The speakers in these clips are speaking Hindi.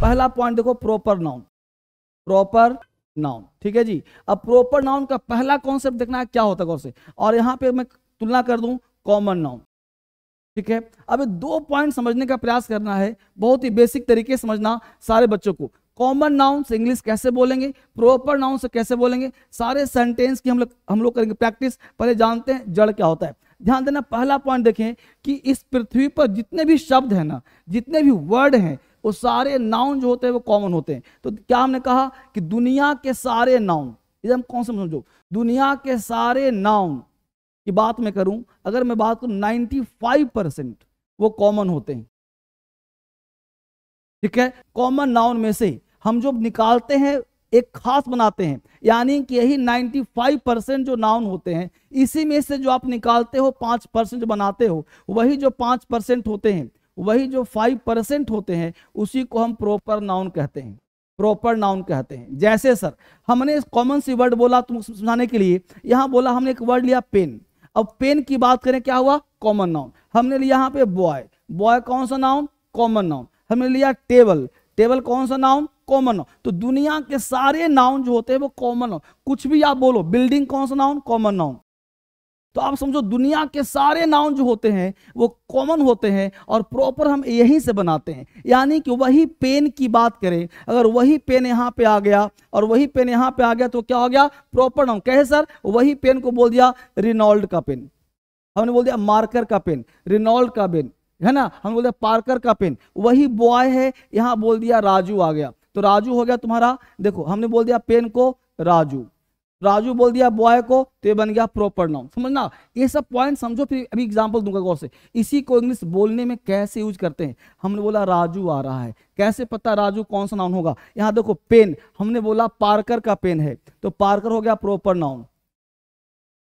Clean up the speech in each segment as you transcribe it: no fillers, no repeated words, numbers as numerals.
पहला पॉइंट देखो, प्रॉपर नाउन, प्रॉपर नाउन, ठीक है जी। अब प्रॉपर नाउन का पहला कॉन्सेप्ट देखना है क्या होता है गौर से, और यहां पे मैं तुलना कर दूं कॉमन नाउन, ठीक है। अब 2 पॉइंट समझने का प्रयास करना है, बहुत ही बेसिक तरीके से समझना सारे बच्चों को। कॉमन नाउन से इंग्लिश कैसे बोलेंगे, प्रॉपर नाउन से कैसे बोलेंगे, सारे सेंटेंस की हम लोग करेंगे प्रैक्टिस। पहले जानते हैं जड़ क्या होता है। ध्यान देना, पहला पॉइंट देखें कि इस पृथ्वी पर जितने भी शब्द हैं ना, जितने भी वर्ड हैं, वो सारे नाउन जो होते हैं वो कॉमन होते हैं। तो क्या हमने कहा कि दुनिया के सारे नाउन, एकदम कौन सा समझो, दुनिया के सारे नाउन की बात मैं करूं, अगर मैं बात करूं 95% वो कॉमन होते हैं, ठीक है। कॉमन नाउन में से हम जो निकालते हैं एक खास बनाते हैं, यानी कि यही 95% जो नाउन होते हैं, इसी में से जो आप निकालते हो 5% जो बनाते हो, वही जो 5% होते हैं, वही जो 5% होते हैं, उसी को हम प्रॉपर नाउन कहते हैं, प्रॉपर नाउन कहते हैं। जैसे सर हमने कॉमन सी वर्ड बोला तुमको समझाने के लिए, यहां बोला हमने एक वर्ड लिया पेन। अब पेन की बात करें, क्या हुआ, कॉमन नाउन। हमने लिया यहां पे बॉय, बॉय कौन सा नाउन, कॉमन नाउन। हमने लिया टेबल, टेबल कौन सा नाउन, कॉमन नाउन। तो दुनिया के सारे नाउन जो होते हैं वो कॉमन नाउन। कुछ भी आप बोलो, बिल्डिंग कौन सा नाउन, कॉमन नाउन। तो आप समझो दुनिया के सारे नाउन जो होते हैं वो कॉमन होते हैं, और प्रॉपर हम यहीं से बनाते हैं। यानी कि वही पेन की बात करें, अगर वही पेन यहां पे आ गया और वही पेन यहां पे आ गया तो क्या हो गया, प्रॉपर नाउन। कैसे सर, वही पेन को बोल दिया रिनॉल्ड का पेन, हमने बोल दिया मार्कर का पेन, रिनॉल्ड का पेन, है ना, हम बोल दिया पार्कर का पेन। वही बॉय है, यहां बोल दिया राजू आ गया, तो राजू हो गया तुम्हारा, देखो हमने बोल दिया पेन को राजू, राजू बोल दिया बॉय को, तो ये बन गया प्रॉपर नाउन। समझना, ये सब पॉइंट समझो। फिर अभी एग्जांपल दूंगा गौर से। इसी को इंग्लिश बोलने में कैसे यूज करते हैं, हमने बोला राजू आ रहा है, कैसे पता राजू कौन सा नाउन होगा, यहां देखो पेन, हमने बोला पार्कर का पेन है, तो पार्कर हो गया प्रॉपर नाउन।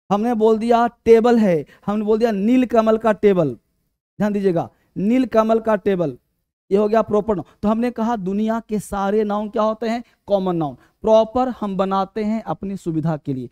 हमने बोल दिया टेबल है, हमने बोल दिया नीलकमल का टेबल, ध्यान दीजिएगा, नीलकमल का टेबल, ये हो गया प्रॉपर नाउन। तो हमने कहा दुनिया के सारे नाउन क्या होते हैं, कॉमन नाउन। प्रॉपर हम बनाते हैं अपनी सुविधा के लिए,